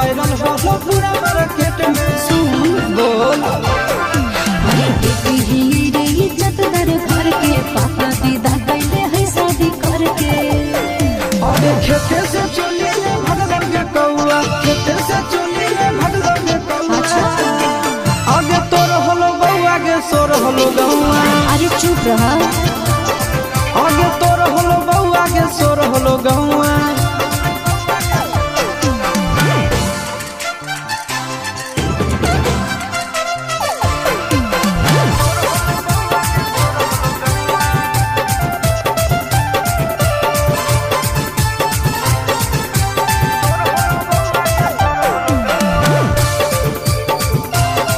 Viral हो पूरा market में। सुन बोल इज्जतदार घर के पापा दीदा कैले है शादी करके। अरे खेते से चोली रे भगवान के कौआ, खेते से चोली रे भगवान के कौआ। आगे तोर होलो बउआ, आगे सोर होलो गौआ। अरे चुप रहा। आगे तोर होलो बउआ, आगे सोर होलो गौआ।